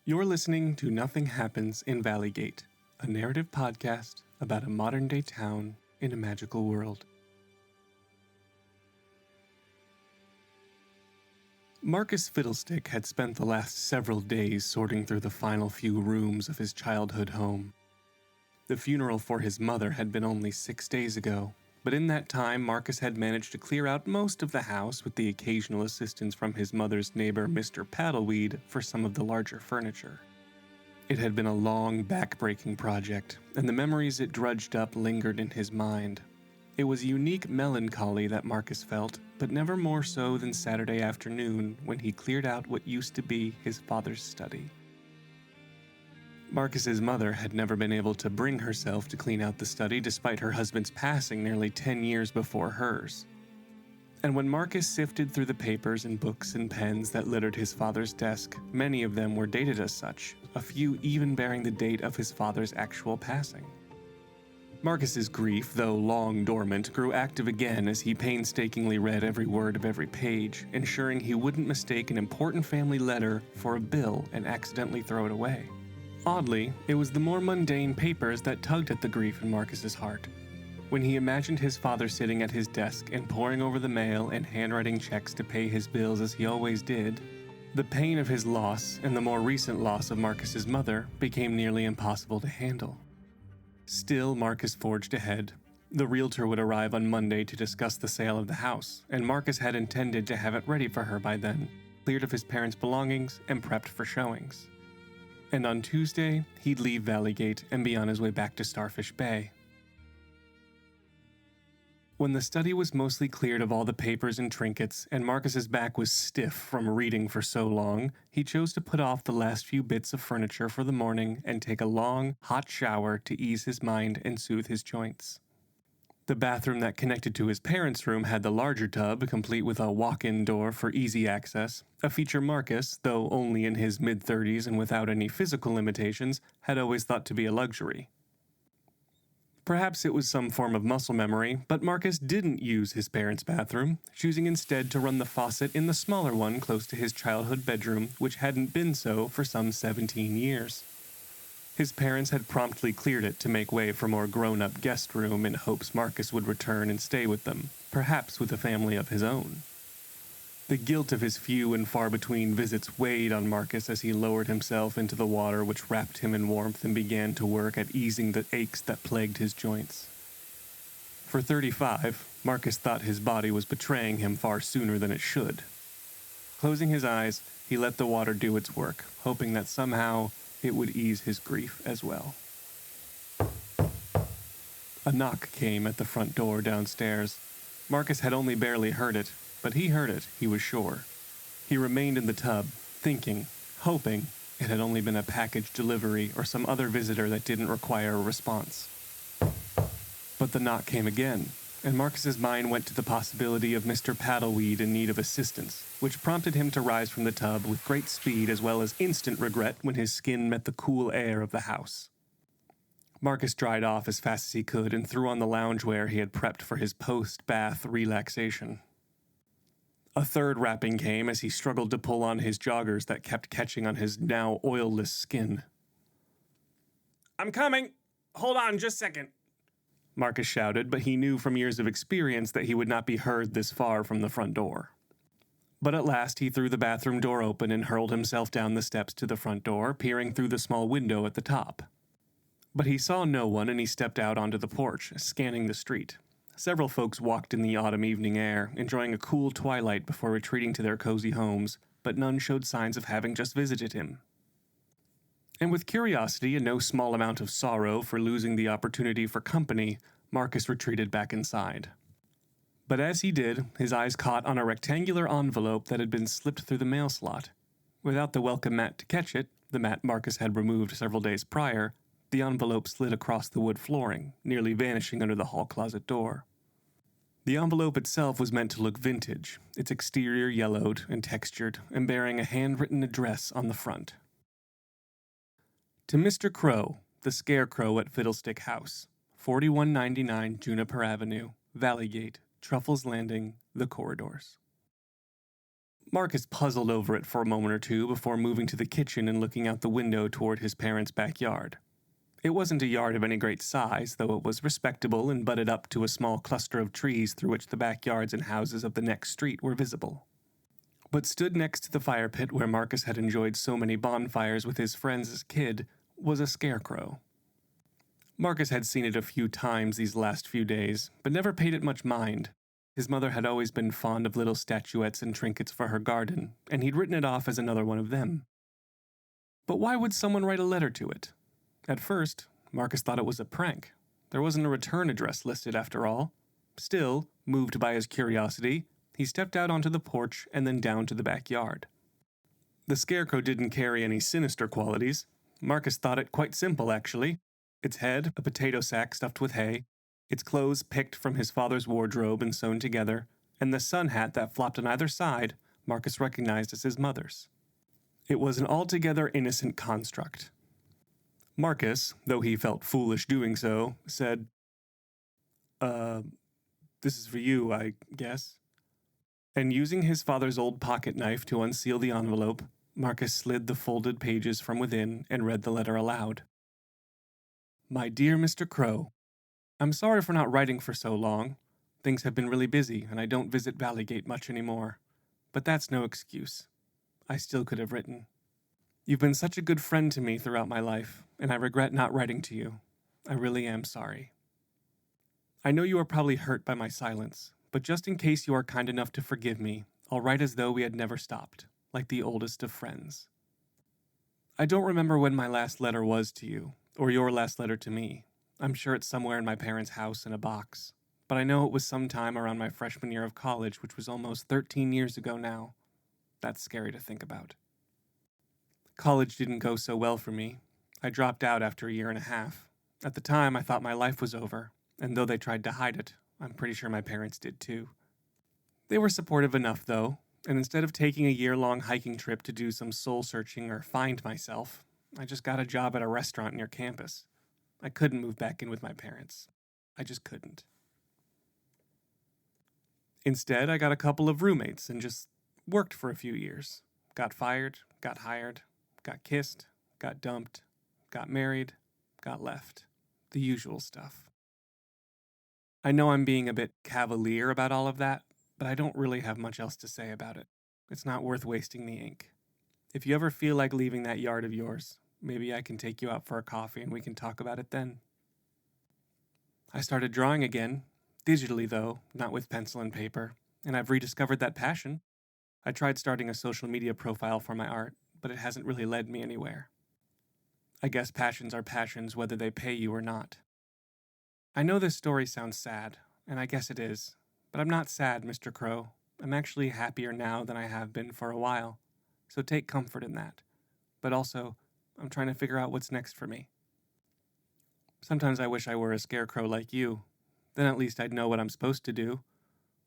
You're listening to Nothing Happens in Valleygate, a narrative podcast about a modern-day town in a magical world. Marcus Fiddlestick had spent the last several days sorting through the final few rooms of his childhood home. The funeral for his mother had been only 6 days ago, but in that time Marcus had managed to clear out most of the house with the occasional assistance from his mother's neighbor Mr. Paddleweed for some of the larger furniture. It had been a long, back-breaking project, and the memories it drudged up lingered in his mind. It was unique melancholy that Marcus felt, but never more so than Saturday afternoon when he cleared out what used to be his father's study. Marcus's mother had never been able to bring herself to clean out the study despite her husband's passing nearly 10 years before hers. And when Marcus sifted through the papers and books and pens that littered his father's desk, many of them were dated as such, a few even bearing the date of his father's actual passing. Marcus's grief, though long dormant, grew active again as he painstakingly read every word of every page, ensuring he wouldn't mistake an important family letter for a bill and accidentally throw it away. Oddly, it was the more mundane papers that tugged at the grief in Marcus's heart. When he imagined his father sitting at his desk and poring over the mail and handwriting checks to pay his bills as he always did, the pain of his loss and the more recent loss of Marcus's mother became nearly impossible to handle. Still, Marcus forged ahead. The realtor would arrive on Monday to discuss the sale of the house, and Marcus had intended to have it ready for her by then, cleared of his parents' belongings and prepped for showings. And on Tuesday, he'd leave Valleygate and be on his way back to Starfish Bay. When the study was mostly cleared of all the papers and trinkets, and Marcus's back was stiff from reading for so long, he chose to put off the last few bits of furniture for the morning and take a long, hot shower to ease his mind and soothe his joints. The bathroom that connected to his parents' room had the larger tub, complete with a walk-in door for easy access, a feature Marcus, though only in his mid-30s and without any physical limitations, had always thought to be a luxury. Perhaps it was some form of muscle memory, but Marcus didn't use his parents' bathroom, choosing instead to run the faucet in the smaller one close to his childhood bedroom, which hadn't been so for some 17 years. His parents had promptly cleared it to make way for more grown-up guest room in hopes Marcus would return and stay with them, perhaps with a family of his own. The guilt of his few and far-between visits weighed on Marcus as he lowered himself into the water which wrapped him in warmth and began to work at easing the aches that plagued his joints. For 35, Marcus thought his body was betraying him far sooner than it should. Closing his eyes, he let the water do its work, hoping that somehow it would ease his grief as well. A knock came at the front door downstairs. Marcus had only barely heard it, but he heard it, he was sure. He remained in the tub, thinking, hoping it had only been a package delivery or some other visitor that didn't require a response. But the knock came again, and Marcus's mind went to the possibility of Mr. Paddleweed in need of assistance, which prompted him to rise from the tub with great speed as well as instant regret when his skin met the cool air of the house. Marcus dried off as fast as he could and threw on the loungewear he had prepped for his post-bath relaxation. A third wrapping came as he struggled to pull on his joggers that kept catching on his now oilless skin. "I'm coming! Hold on just a second," Marcus shouted, but he knew from years of experience that he would not be heard this far from the front door. But at last he threw the bathroom door open and hurled himself down the steps to the front door, peering through the small window at the top. But he saw no one and he stepped out onto the porch, scanning the street. Several folks walked in the autumn evening air, enjoying a cool twilight before retreating to their cozy homes, but none showed signs of having just visited him. And with curiosity and no small amount of sorrow for losing the opportunity for company, Marcus retreated back inside. But as he did, his eyes caught on a rectangular envelope that had been slipped through the mail slot. Without the welcome mat to catch it, the mat Marcus had removed several days prior, the envelope slid across the wood flooring, nearly vanishing under the hall closet door. The envelope itself was meant to look vintage, its exterior yellowed and textured, and bearing a handwritten address on the front. To Mr. Crow, the scarecrow at Fiddlestick House, 4199 Juniper Avenue, Valleygate, Truffles Landing, The Corridors. Marcus puzzled over it for a moment or two before moving to the kitchen and looking out the window toward his parents' backyard. It wasn't a yard of any great size, though it was respectable and butted up to a small cluster of trees through which the backyards and houses of the next street were visible. But stood next to the fire pit where Marcus had enjoyed so many bonfires with his friends as a kid was a scarecrow. Marcus had seen it a few times these last few days, but never paid it much mind. His mother had always been fond of little statuettes and trinkets for her garden, and he'd written it off as another one of them. But why would someone write a letter to it? At first, Marcus thought it was a prank. There wasn't a return address listed after all. Still, moved by his curiosity, he stepped out onto the porch and then down to the backyard. The scarecrow didn't carry any sinister qualities. Marcus thought it quite simple, actually. Its head, a potato sack stuffed with hay, its clothes picked from his father's wardrobe and sewn together, and the sun hat that flopped on either side, Marcus recognized as his mother's. It was an altogether innocent construct. Marcus, though he felt foolish doing so, said, this is for you, I guess. And using his father's old pocket knife to unseal the envelope, Marcus slid the folded pages from within and read the letter aloud. My dear Mr. Crow, I'm sorry for not writing for so long. Things have been really busy, and I don't visit Valleygate much anymore. But that's no excuse. I still could have written. You've been such a good friend to me throughout my life, and I regret not writing to you. I really am sorry. I know you are probably hurt by my silence, but just in case you are kind enough to forgive me, I'll write as though we had never stopped, like the oldest of friends. I don't remember when my last letter was to you, or your last letter to me. I'm sure it's somewhere in my parents' house in a box, but I know it was sometime around my freshman year of college, which was almost 13 years ago now. That's scary to think about. College didn't go so well for me. I dropped out after a year and a half. At the time, I thought my life was over, and though they tried to hide it, I'm pretty sure my parents did too. They were supportive enough, though, and instead of taking a year-long hiking trip to do some soul-searching or find myself, I just got a job at a restaurant near campus. I couldn't move back in with my parents. I just couldn't. Instead, I got a couple of roommates and just worked for a few years. Got fired, got hired, got kissed, got dumped, got married, got left. The usual stuff. I know I'm being a bit cavalier about all of that, but I don't really have much else to say about it. It's not worth wasting the ink. If you ever feel like leaving that yard of yours, maybe I can take you out for a coffee and we can talk about it then. I started drawing again, digitally though, not with pencil and paper, and I've rediscovered that passion. I tried starting a social media profile for my art, but it hasn't really led me anywhere. I guess passions are passions whether they pay you or not. I know this story sounds sad, and I guess it is, but I'm not sad, Mr. Crow. I'm actually happier now than I have been for a while, so take comfort in that. But also, I'm trying to figure out what's next for me. Sometimes I wish I were a scarecrow like you. Then at least I'd know what I'm supposed to do.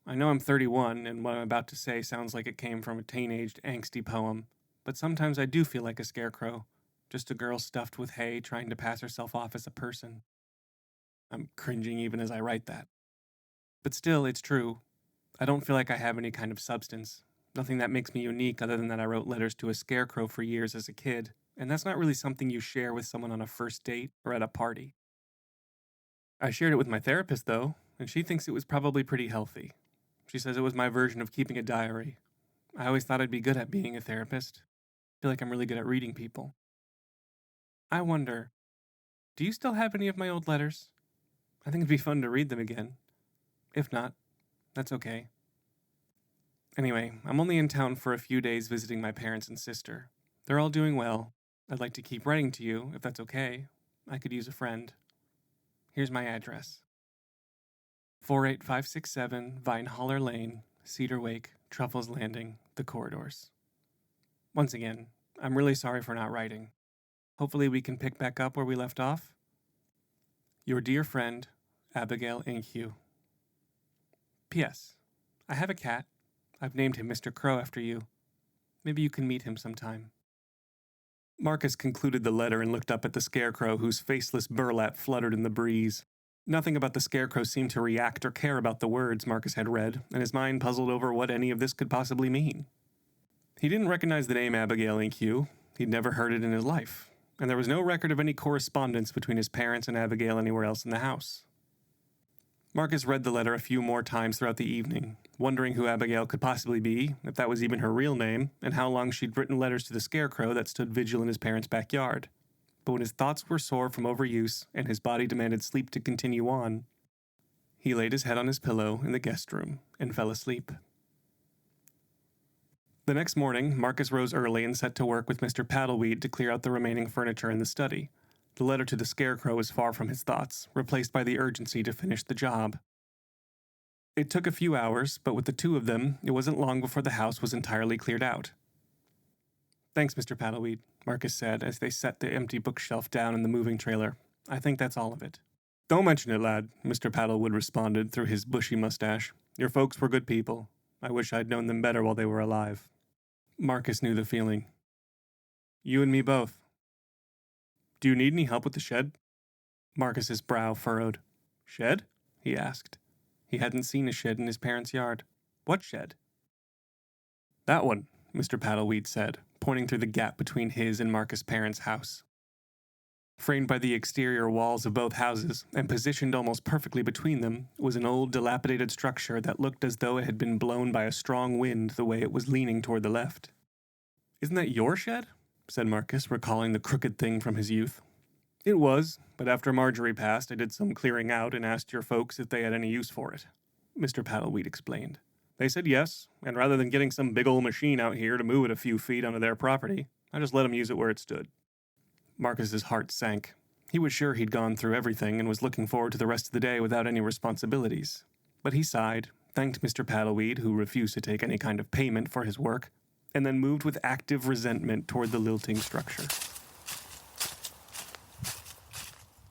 I know I'm 31, and what I'm about to say sounds like it came from a teenaged, angsty poem, but sometimes I do feel like a scarecrow, just a girl stuffed with hay trying to pass herself off as a person. I'm cringing even as I write that. But still, it's true. I don't feel like I have any kind of substance. Nothing that makes me unique other than that I wrote letters to a scarecrow for years as a kid, and that's not really something you share with someone on a first date or at a party. I shared it with my therapist, though, and she thinks it was probably pretty healthy. She says it was my version of keeping a diary. I always thought I'd be good at being a therapist. I feel like I'm really good at reading people. I wonder, do you still have any of my old letters? I think it'd be fun to read them again. If not, that's okay. Anyway, I'm only in town for a few days visiting my parents and sister. They're all doing well. I'd like to keep writing to you, if that's okay. I could use a friend. Here's my address. 48567 Vineholler Lane, Cedar Wake, Truffles Landing, The Corridors. Once again, I'm really sorry for not writing. Hopefully we can pick back up where we left off. Your dear friend, Abigail Inghue. P.S. I have a cat. I've named him Mr. Crow after you. Maybe you can meet him sometime. Marcus concluded the letter and looked up at the scarecrow whose faceless burlap fluttered in the breeze. Nothing about the scarecrow seemed to react or care about the words Marcus had read, and his mind puzzled over what any of this could possibly mean. He didn't recognize the name Abigail Q. He'd never heard it in his life, and there was no record of any correspondence between his parents and Abigail anywhere else in the house. Marcus read the letter a few more times throughout the evening, wondering who Abigail could possibly be, if that was even her real name, and how long she'd written letters to the scarecrow that stood vigil in his parents' backyard. But when his thoughts were sore from overuse and his body demanded sleep to continue on, he laid his head on his pillow in the guest room and fell asleep. The next morning, Marcus rose early and set to work with Mr. Paddleweed to clear out the remaining furniture in the study. The letter to the scarecrow was far from his thoughts, replaced by the urgency to finish the job. It took a few hours, but with the two of them, it wasn't long before the house was entirely cleared out. "Thanks, Mr. Paddleweed," Marcus said as they set the empty bookshelf down in the moving trailer. "I think that's all of it." "Don't mention it, lad," Mr. Paddlewood responded through his bushy mustache. "Your folks were good people. I wish I'd known them better while they were alive." Marcus knew the feeling. "You and me both. Do you need any help with the shed?" Marcus's brow furrowed. "Shed?" he asked. He hadn't seen a shed in his parents' yard. "What shed?" "That one," Mr. Paddleweed said, pointing through the gap between his and Marcus' parents' house. Framed by the exterior walls of both houses, and positioned almost perfectly between them, was an old, dilapidated structure that looked as though it had been blown by a strong wind the way it was leaning toward the left. "Isn't that your shed?" said Marcus, recalling the crooked thing from his youth. "It was, but after Marjorie passed, I did some clearing out and asked your folks if they had any use for it," Mr. Paddleweed explained. "They said yes, and rather than getting some big old machine out here to move it a few feet onto their property, I just let them use it where it stood." Marcus's heart sank. He was sure he'd gone through everything and was looking forward to the rest of the day without any responsibilities. But he sighed, thanked Mr. Paddleweed, who refused to take any kind of payment for his work, and then moved with active resentment toward the lilting structure.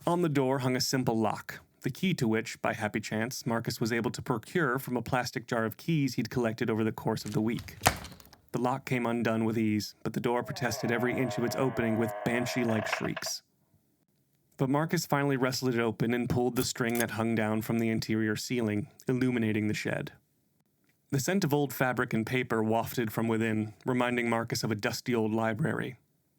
On the door hung a simple lock, the key to which, by happy chance, Marcus was able to procure from a plastic jar of keys he'd collected over the course of the week. The lock came undone with ease, but the door protested every inch of its opening with banshee-like shrieks. But Marcus finally wrestled it open and pulled the string that hung down from the interior ceiling, illuminating the shed. The scent of old fabric and paper wafted from within, reminding Marcus of a dusty old library.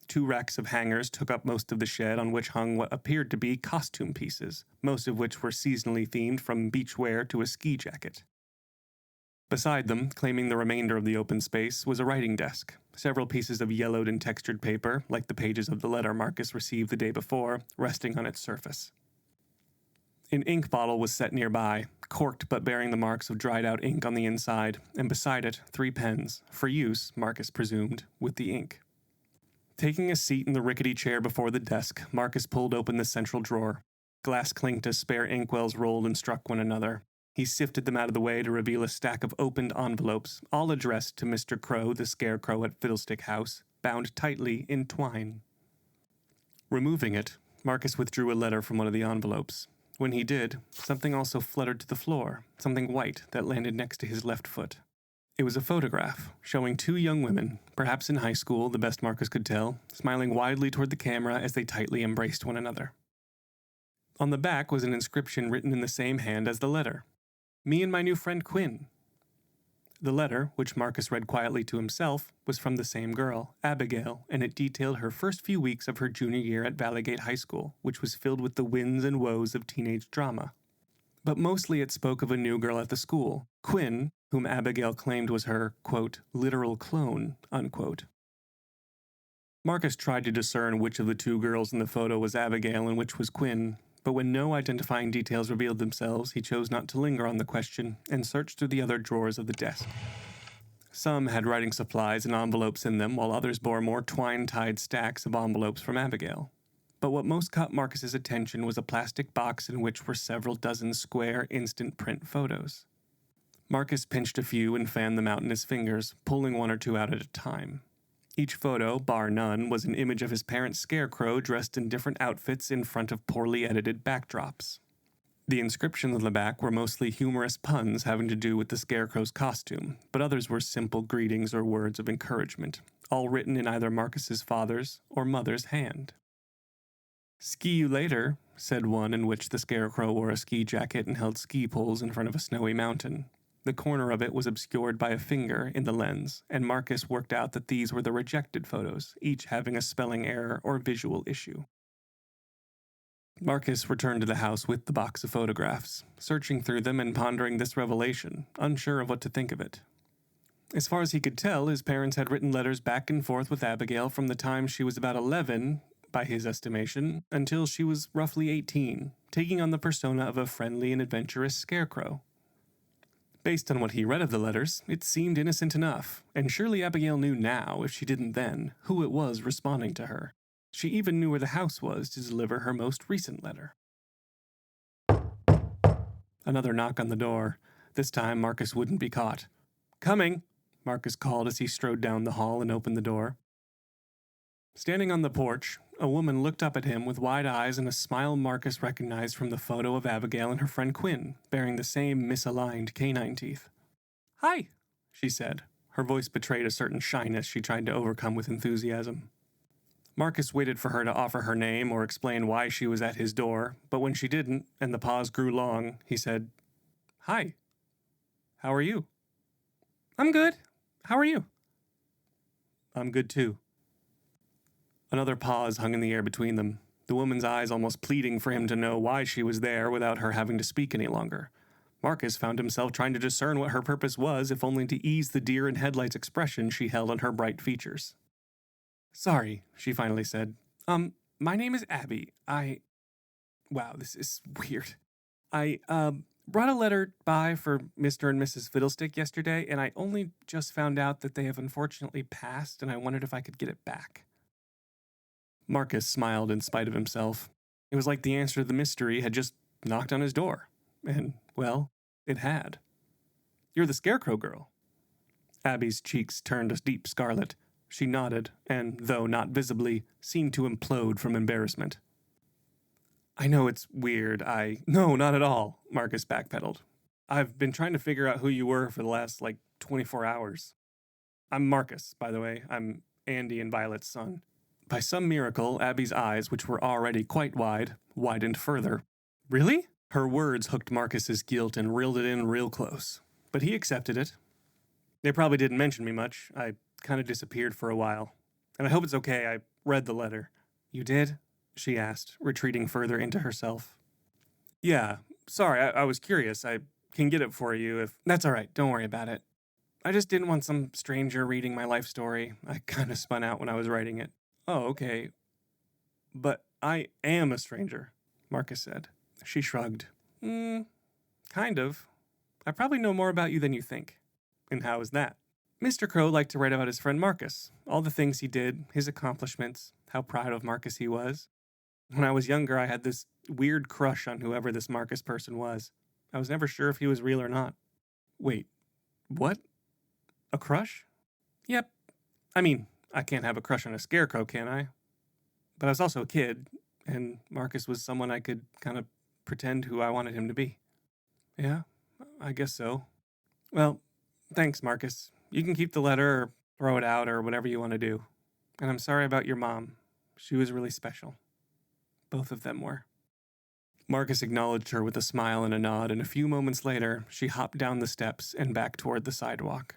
2 racks of hangers took up most of the shed, on which hung what appeared to be costume pieces, most of which were seasonally themed from beachwear to a ski jacket. Beside them, claiming the remainder of the open space, was a writing desk, several pieces of yellowed and textured paper, like the pages of the letter Marcus received the day before, resting on its surface. An ink bottle was set nearby, corked but bearing the marks of dried-out ink on the inside, and beside it 3 pens, for use, Marcus presumed, with the ink. Taking a seat in the rickety chair before the desk, Marcus pulled open the central drawer. Glass clinked as spare inkwells rolled and struck one another. He sifted them out of the way to reveal a stack of opened envelopes, all addressed to Mr. Crow, the scarecrow at Fiddlestick House, bound tightly in twine. Removing it, Marcus withdrew a letter from one of the envelopes. When he did, something also fluttered to the floor, something white that landed next to his left foot. It was a photograph, showing 2 young women, perhaps in high school, the best Marcus could tell, smiling widely toward the camera as they tightly embraced one another. On the back was an inscription written in the same hand as the letter. "Me and my new friend Quinn." The letter, which Marcus read quietly to himself, was from the same girl, Abigail, and it detailed her first few weeks of her junior year at Vallegate High School, which was filled with the wins and woes of teenage drama. But mostly it spoke of a new girl at the school, Quinn, whom Abigail claimed was her, quote, literal clone, unquote. Marcus tried to discern which of the 2 girls in the photo was Abigail and which was Quinn, but when no identifying details revealed themselves, he chose not to linger on the question and searched through the other drawers of the desk. Some had writing supplies and envelopes in them, while others bore more twine-tied stacks of envelopes from Abigail. But what most caught Marcus's attention was a plastic box in which were several dozen square, instant print photos. Marcus pinched a few and fanned them out in his fingers, pulling 1 or 2 out at a time. Each photo, bar none, was an image of his parents' scarecrow dressed in different outfits in front of poorly edited backdrops. The inscriptions on the back were mostly humorous puns having to do with the scarecrow's costume, but others were simple greetings or words of encouragement, all written in either Marcus's father's or mother's hand. "See you later," said one in which the scarecrow wore a ski jacket and held ski poles in front of a snowy mountain. The corner of it was obscured by a finger in the lens, and Marcus worked out that these were the rejected photos, each having a spelling error or visual issue. Marcus returned to the house with the box of photographs, searching through them and pondering this revelation, unsure of what to think of it. As far as he could tell, his parents had written letters back and forth with Abigail from the time she was about 11, by his estimation, until she was roughly 18, taking on the persona of a friendly and adventurous scarecrow. Based on what he read of the letters, it seemed innocent enough, and surely Abigail knew now, if she didn't then, who it was responding to her. She even knew where the house was to deliver her most recent letter. Another knock on the door. This time, Marcus wouldn't be caught. "Coming!" Marcus called as he strode down the hall and opened the door. Standing on the porch, a woman looked up at him with wide eyes and a smile Marcus recognized from the photo of Abigail and her friend Quinn, bearing the same misaligned canine teeth. "Hi," she said. Her voice betrayed a certain shyness she tried to overcome with enthusiasm. Marcus waited for her to offer her name or explain why she was at his door, but when she didn't, and the pause grew long, he said, "Hi. How are you?" "I'm good. How are you?" "I'm good too." Another pause hung in the air between them, the woman's eyes almost pleading for him to know why she was there without her having to speak any longer. Marcus found himself trying to discern what her purpose was, if only to ease the deer-in-headlights expression she held on her bright features. "Sorry," she finally said. My name is Abby. Wow, this is weird. I brought a letter by for Mr. and Mrs. Fiddlestick yesterday, and I only just found out that they have unfortunately passed, and I wondered if I could get it back." Marcus smiled in spite of himself. It was like the answer to the mystery had just knocked on his door. And, well, it had. "You're the Scarecrow girl." Abby's cheeks turned a deep scarlet. She nodded, and, though not visibly, seemed to implode from embarrassment. "I know it's weird. No, not at all," Marcus backpedaled. "I've been trying to figure out who you were for the last, 24 hours. I'm Marcus, by the way. I'm Andy and Violet's son." By some miracle, Abby's eyes, which were already quite wide, widened further. "Really?" Her words hooked Marcus's guilt and reeled it in real close. But he accepted it. "They probably didn't mention me much. I kind of disappeared for a while. And I hope it's okay. I read the letter." "You did?" she asked, retreating further into herself. "Yeah. Sorry, I was curious. I can get it for you if..." "That's all right. Don't worry about it. I just didn't want some stranger reading my life story. I kind of spun out when I was writing it." "Oh, okay. But I am a stranger," Marcus said. She shrugged. Kind of. I probably know more about you than you think." "And how is that?" Mr. Crow liked to write about his friend Marcus, all the things he did, his accomplishments, how proud of Marcus he was. When I was younger, I had this weird crush on whoever this Marcus person was. I was never sure if he was real or not." "Wait, what? A crush?" "Yep. I mean, I can't have a crush on a scarecrow, can I? But I was also a kid, and Marcus was someone I could kind of pretend who I wanted him to be." "Yeah, I guess so. Well, thanks, Marcus. You can keep the letter or throw it out or whatever you want to do. And I'm sorry about your mom. She was really special. Both of them were." Marcus acknowledged her with a smile and a nod, and a few moments later, she hopped down the steps and back toward the sidewalk.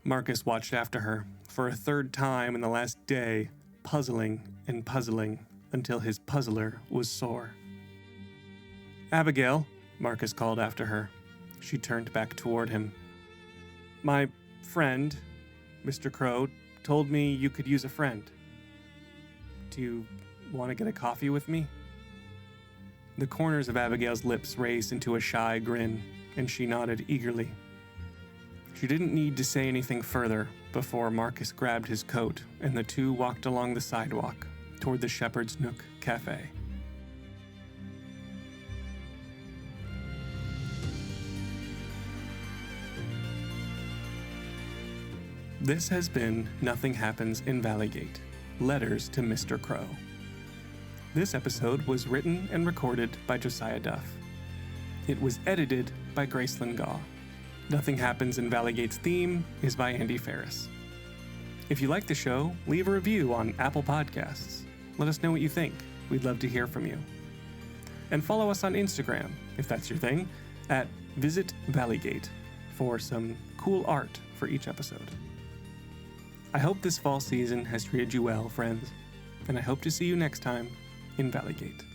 Marcus watched after her, for a third time in the last day, puzzling and puzzling until his puzzler was sore. "Abigail," Marcus called after her. She turned back toward him. "My friend, Mr. Crow, told me you could use a friend. Do you want to get a coffee with me?" The corners of Abigail's lips raised into a shy grin, and she nodded eagerly. She didn't need to say anything further before Marcus grabbed his coat and the two walked along the sidewalk toward the Shepherd's Nook Cafe. This has been Nothing Happens in Valleygate, Letters to Mr. Crow. This episode was written and recorded by Josiah Duff. It was edited by Gracelyn Gaw. Nothing Happens in Valleygate's theme is by Andy Ferris. If you like the show, leave a review on Apple Podcasts. Let us know what you think. We'd love to hear from you. And follow us on Instagram, if that's your thing, at Visit Valleygate. for some cool art for each episode. I hope this fall season has treated you well, friends, and I hope to see you next time in Valleygate.